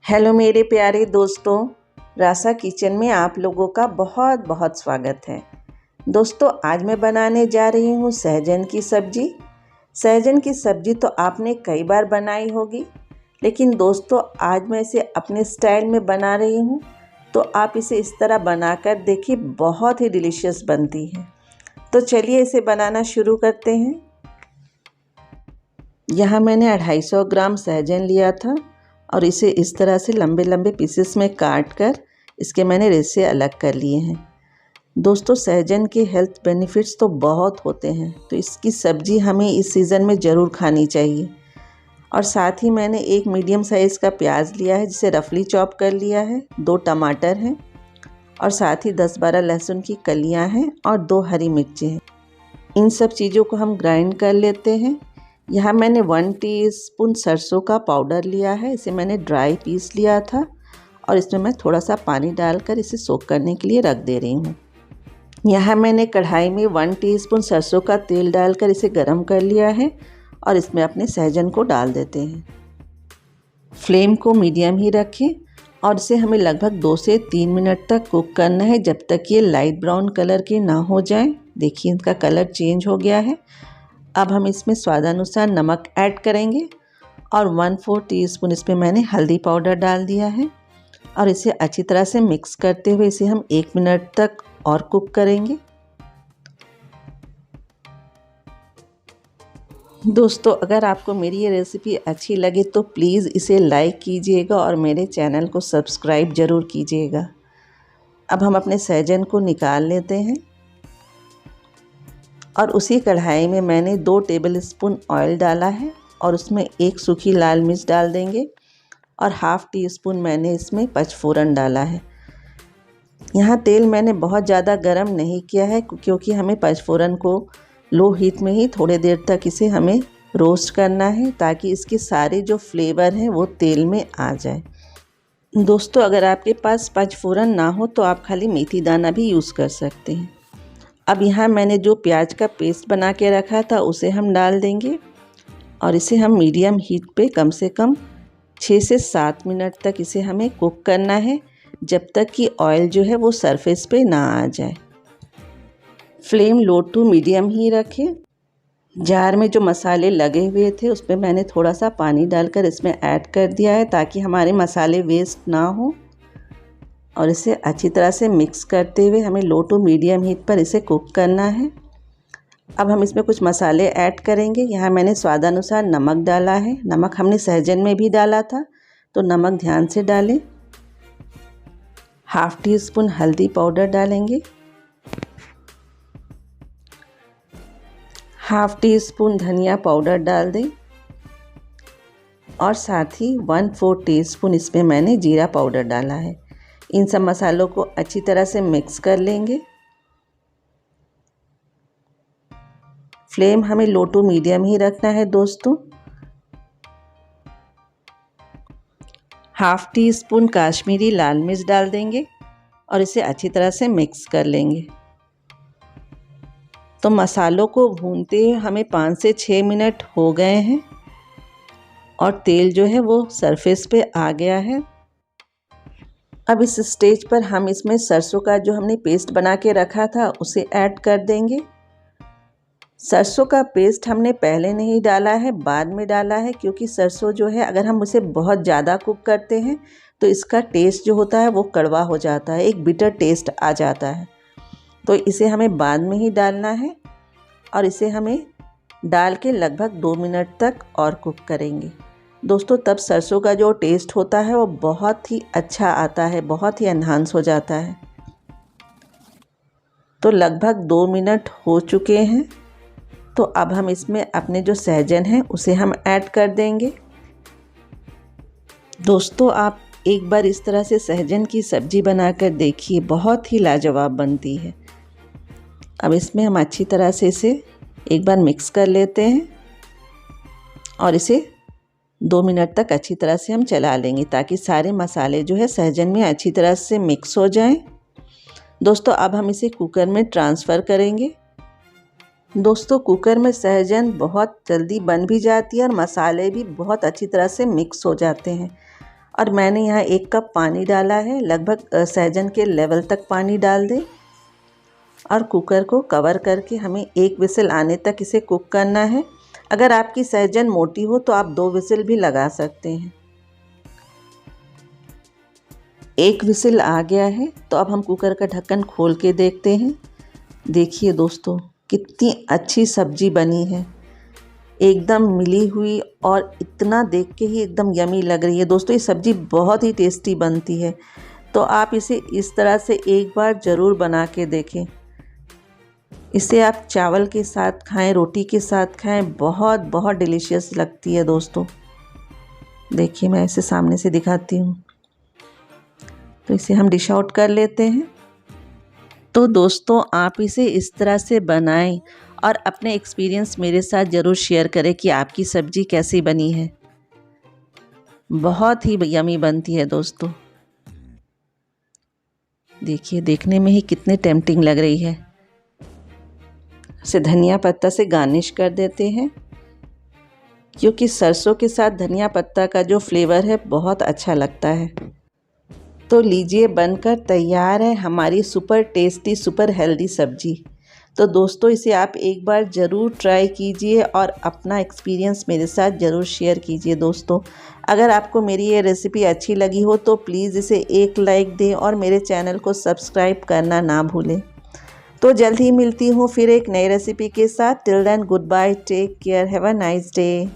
Hello मेरे प्यारे दोस्तों, रासा किचन में आप लोगों का बहुत बहुत स्वागत है। दोस्तों, आज मैं बनाने जा रही हूँ सहजन की सब्ज़ी। सहजन की सब्ज़ी तो आपने कई बार बनाई होगी, लेकिन दोस्तों आज मैं इसे अपने स्टाइल में बना रही हूँ, तो आप इसे इस तरह बनाकर देखिए, बहुत ही डिलीशियस बनती है। तो चलिए इसे बनाना शुरू करते हैं। यहाँ मैंने 250 ग्राम सहजन लिया था और इसे इस तरह से लंबे लंबे पीसेस में काट कर इसके मैंने रेसे अलग कर लिए हैं। दोस्तों, सहजन के हेल्थ बेनिफिट्स तो बहुत होते हैं, तो इसकी सब्ज़ी हमें इस सीज़न में ज़रूर खानी चाहिए। और साथ ही मैंने एक मीडियम साइज़ का प्याज लिया है, जिसे रफली चॉप कर लिया है। 2 टमाटर हैं और साथ ही 10-12 लहसुन की कलियां हैं और 2 हरी मिर्ची हैं। इन सब चीज़ों को हम ग्राइंड कर लेते हैं। यहाँ मैंने 1 टीस्पून सरसों का पाउडर लिया है, इसे मैंने ड्राई पीस लिया था और इसमें मैं थोड़ा सा पानी डालकर इसे सोक करने के लिए रख दे रही हूँ। यहाँ मैंने कढ़ाई में 1 टीस्पून सरसों का तेल डालकर इसे गर्म कर लिया है और इसमें अपने सहजन को डाल देते हैं। फ्लेम को मीडियम ही रखें और इसे हमें लगभग 2 से 3 मिनट तक कुक करना है, जब तक ये लाइट ब्राउन कलर के ना हो जाए। देखिए, इनका कलर चेंज हो गया है। अब हम इसमें स्वादानुसार नमक ऐड करेंगे और 1/4 टीस्पून इसमें मैंने हल्दी पाउडर डाल दिया है और इसे अच्छी तरह से मिक्स करते हुए इसे हम 1 मिनट तक और कुक करेंगे। दोस्तों, अगर आपको मेरी ये रेसिपी अच्छी लगे तो प्लीज़ इसे लाइक कीजिएगा और मेरे चैनल को सब्सक्राइब ज़रूर कीजिएगा। अब हम अपने सहजन को निकाल लेते हैं और उसी कढ़ाई में मैंने 2 टेबलस्पून ऑयल डाला है और उसमें 1 सूखी लाल मिर्च डाल देंगे और 1/2 टीस्पून मैंने इसमें पचफोरन डाला है। यहाँ तेल मैंने बहुत ज़्यादा गर्म नहीं किया है, क्योंकि हमें पचफोरन को लो हीट में ही थोड़ी देर तक इसे हमें रोस्ट करना है, ताकि इसके सारे जो फ्लेवर हैं वो तेल में आ जाए। दोस्तों, अगर आपके पास पचफोरन ना हो तो आप खाली मेथी दाना भी यूज़ कर सकते हैं। अब यहाँ मैंने जो प्याज का पेस्ट बना के रखा था उसे हम डाल देंगे और इसे हम मीडियम हीट पे कम से कम 6 से 7 मिनट तक इसे हमें कुक करना है, जब तक कि ऑयल जो है वो सरफेस पे ना आ जाए। फ्लेम लो टू मीडियम ही रखें। जार में जो मसाले लगे हुए थे उसमें मैंने थोड़ा सा पानी डालकर इसमें ऐड कर दिया है, ताकि हमारे मसाले वेस्ट ना हो। और इसे अच्छी तरह से मिक्स करते हुए हमें लो टू मीडियम हीट पर इसे कुक करना है। अब हम इसमें कुछ मसाले ऐड करेंगे। यहाँ मैंने स्वादानुसार नमक डाला है। नमक हमने सहजन में भी डाला था, तो नमक ध्यान से डालें। 1/2 टीस्पून हल्दी पाउडर डालेंगे, 1/2 टीस्पून धनिया पाउडर डाल दें और साथ ही 1/4 टीस्पून इसमें मैंने जीरा पाउडर डाला है। इन सब मसालों को अच्छी तरह से मिक्स कर लेंगे। फ्लेम हमें लो टू मीडियम ही रखना है दोस्तों। 1/2 टीस्पून काश्मीरी लाल मिर्च डाल देंगे और इसे अच्छी तरह से मिक्स कर लेंगे। तो मसालों को भूनते हुए हमें 5 से 6 मिनट हो गए हैं और तेल जो है वो सरफेस पे आ गया है। अब इस स्टेज पर हम इसमें सरसों का जो हमने पेस्ट बना के रखा था उसे ऐड कर देंगे। सरसों का पेस्ट हमने पहले नहीं डाला है, बाद में डाला है, क्योंकि सरसों जो है अगर हम उसे बहुत ज़्यादा कुक करते हैं तो इसका टेस्ट जो होता है वो कड़वा हो जाता है, एक बिटर टेस्ट आ जाता है। तो इसे हमें बाद में ही डालना है और इसे हमें डाल के लगभग 2 मिनट तक और कुक करेंगे। दोस्तों, तब सरसों का जो टेस्ट होता है वो बहुत ही अच्छा आता है, बहुत ही एनहांस हो जाता है। तो लगभग 2 मिनट हो चुके हैं, तो अब हम इसमें अपने जो सहजन है उसे हम ऐड कर देंगे। दोस्तों, आप एक बार इस तरह से सहजन की सब्ज़ी बनाकर देखिए, बहुत ही लाजवाब बनती है। अब इसमें हम अच्छी तरह से इसे एक बार मिक्स कर लेते हैं और इसे 2 मिनट तक अच्छी तरह से हम चला लेंगे, ताकि सारे मसाले जो है सहजन में अच्छी तरह से मिक्स हो जाएं। दोस्तों, अब हम इसे कुकर में ट्रांसफ़र करेंगे। दोस्तों, कुकर में सहजन बहुत जल्दी बन भी जाती है और मसाले भी बहुत अच्छी तरह से मिक्स हो जाते हैं। और मैंने यहाँ 1 कप पानी डाला है। लगभग सहजन के लेवल तक पानी डाल दें और कुकर को कवर करके हमें 1 विसिल आने तक इसे कुक करना है। अगर आपकी सहजन मोटी हो तो आप 2 विसिल भी लगा सकते हैं। 1 विसिल आ गया है तो अब हम कुकर का ढक्कन खोल के देखते हैं। देखिए दोस्तों, कितनी अच्छी सब्जी बनी है, एकदम मिली हुई और इतना देख के ही एकदम यमी लग रही है। दोस्तों ये सब्ज़ी बहुत ही टेस्टी बनती है, तो आप इसे इस तरह से एक बार ज़रूर बना के देखें। इसे आप चावल के साथ खाएं, रोटी के साथ खाएं, बहुत बहुत डिलीशियस लगती है दोस्तों। देखिए मैं इसे सामने से दिखाती हूँ। तो इसे हम डिश आउट कर लेते हैं। तो दोस्तों आप इसे इस तरह से बनाएं और अपने एक्सपीरियंस मेरे साथ ज़रूर शेयर करें कि आपकी सब्ज़ी कैसी बनी है। बहुत ही यमी बनती है दोस्तों। देखिए देखने में ही कितनी टेम्पटिंग लग रही है। इसे धनिया पत्ता से गार्निश कर देते हैं, क्योंकि सरसों के साथ धनिया पत्ता का जो फ्लेवर है बहुत अच्छा लगता है। तो लीजिए बनकर तैयार है हमारी सुपर टेस्टी सुपर हेल्दी सब्जी। तो दोस्तों इसे आप एक बार ज़रूर ट्राई कीजिए और अपना एक्सपीरियंस मेरे साथ ज़रूर शेयर कीजिए दोस्तों। अगर आपको मेरी ये रेसिपी अच्छी लगी हो तो प्लीज़ इसे एक लाइक दें और मेरे चैनल को सब्सक्राइब करना ना भूलें। तो जल्द ही मिलती हूँ फिर एक नई रेसिपी के साथ। Till then goodbye, take care, have a nice day.